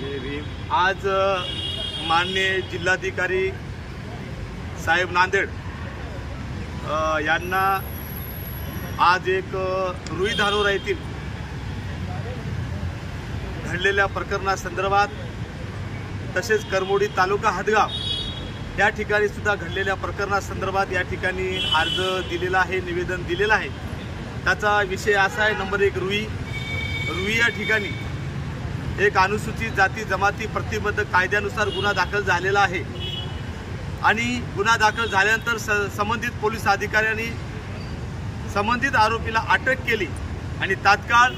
जय भीम। आज माननीय जिल्हाधिकारी साहेब नांदेड यांना आज एक रुई धानोरा येथील घडलेल्या प्रकरणासंदर्भात तसेच करमोडी तालुका हदगाव या ठिकाणी सुद्धा घडलेल्या प्रकरणासंदर्भात या ठिकाणी अर्ज दिलेला आहे, निवेदन दिलेलं आहे। त्याचा विषय असा आहे, नंबर 1 रुई या ठिकाणी एक अनुसूचित जाती जमाती प्रतिबंधक कायद्यानुसार गुन्हा दाखल झालेला आहे आणि गुन्हा दाखल झाल्यानंतर संबंधित पोलीस अधिकाऱ्यांनी संबंधित आरोपीला अटक केली आणि तात्काळ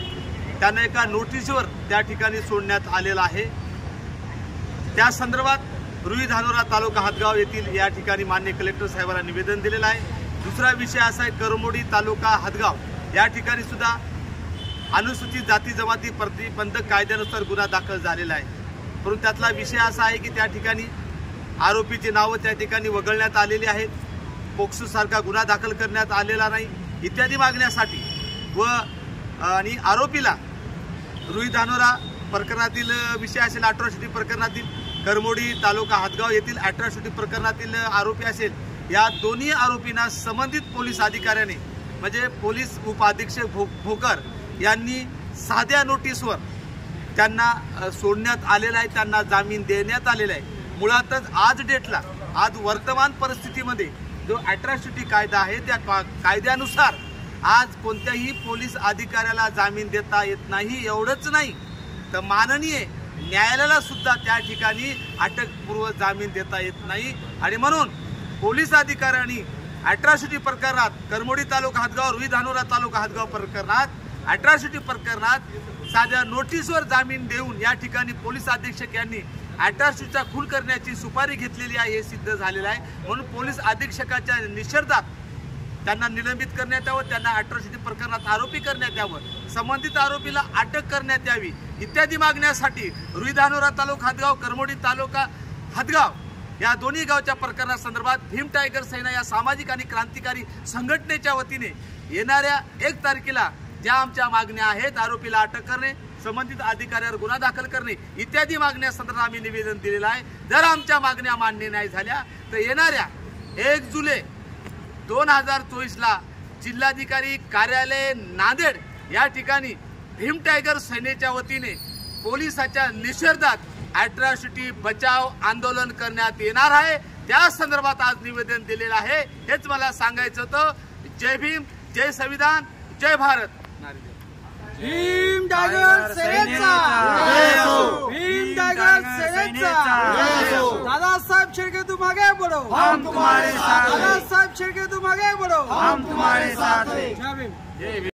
त्यांना एका नोटीसवर त्या ठिकाणी सोडण्यात आलेला आहे। त्या संदर्भात रुई धानोरा तालुका हदगाव येथील या ठिकाणी माननीय कलेक्टर साहेबांना निवेदन दिलेलं आहे। दुसरा विषय असा आहे, करमोडी तालुका हदगाव या ठिकाणी सुद्धा अनुसूचित जाती जमाती प्रतिबंधक कायद्यानुसार गुन्हा दाखल झालेला आहे, परंतु त्यातला विषय असा आहे की त्या ठिकाणी आरोपीची नावं त्या ठिकाणी वगळण्यात आलेली आहेत, पोक्सो सारखा गुन्हा दाखल करण्यात आलेला नाही इत्यादी मागण्यासाठी व आणि आरोपीला रुई धानोरा प्रकरणातील विषय असेल, अट्रॉसिटी प्रकरणातील करमोडी तालुका हदगाव येथील अट्रॉसिटी प्रकरणातील आरोपी असेल, या दोन्ही आरोपींना संबंधित पोलीस अधिकाऱ्याने म्हणजे पोलीस उपअधीक्षक भोकर यांनी साध्या नोटीसवर त्यांना सोडण्यात आलेला आहे, त्यांना जामीन देण्यात आलेला आहे। मुळातच आज डेटला आज वर्तमान परिस्थितीमध्ये जो अट्रॉसिटी कायदा आहे त्या कायद्यानुसार आज कोणत्याही पोलीस अधिकाऱ्याला जामीन देता येत नाही। एवढंच नाही तर माननीय न्यायालयाला सुद्धा त्या ठिकाणी अटकपूर्व जामीन देता येत नाही आणि म्हणून पोलीस अधिकाऱ्यांनी अट्रॉसिटी प्रकरणात करमोडी तालुका हदगाव रुई धानोरा तालुका हदगाव प्रकरणात अट्रॉसिटी प्रकरणात साध्या नोटीसवर जामीन देऊन या ठिकाणी पोलीस अधीक्षक यांनी अट्रॉसिटीचा खून करण्याची सुपारी घेतलेली आहे हे सिद्ध झालेलं आहे। म्हणून पोलीस अधीक्षकाच्या निषेधात त्यांना निलंबित करण्यात यावं, त्यांना अट्रॉसिटी प्रकरणात आरोपी करण्यात यावं, संबंधित आरोपीला अटक करण्यात यावी इत्यादी मागण्यासाठी रुई धानोरा तालुका हदगाव करमोडी तालुका हदगाव या दोन्ही गावच्या प्रकरणासंदर्भात भीम टायगर सेना या सामाजिक आणि क्रांतिकारी संघटनेच्या वतीने येणाऱ्या 1 तारखेला ज्या आमच्या मागण्या आहेत, आरोपीला अटक करणे, संबंधित अधिकाऱ्यावर गुन्हा दाखल करणे इत्यादी मागण्यासंदर्भात आम्ही निवेदन दिलेलं आहे। जर आमच्या मागण्या मान्य नाही झाल्या तर येणाऱ्या 1 जुलै 2024 ला जिल्हाधिकारी कार्यालय नांदेड या ठिकाणी भीम टायगर सेनेच्या वतीने पोलिसाच्या निषेधात अट्रॉसिटी बचाव आंदोलन करण्यात येणार आहे। त्या संदर्भात आज निवेदन दिलेलं आहे। हेच मला सांगायचं होतं। जय भीम, जय संविधान, जय भारत। भीम टायगर सेनेचा भीम टायगर सेनेचा दादा साहब छिड़के तुम आगे बढ़ो, हम तुम्हारे साथ हैं। दादा साहब छिड़के तुम आगे बढ़ो, हम तुम्हारे साथ हैं। जय भीम।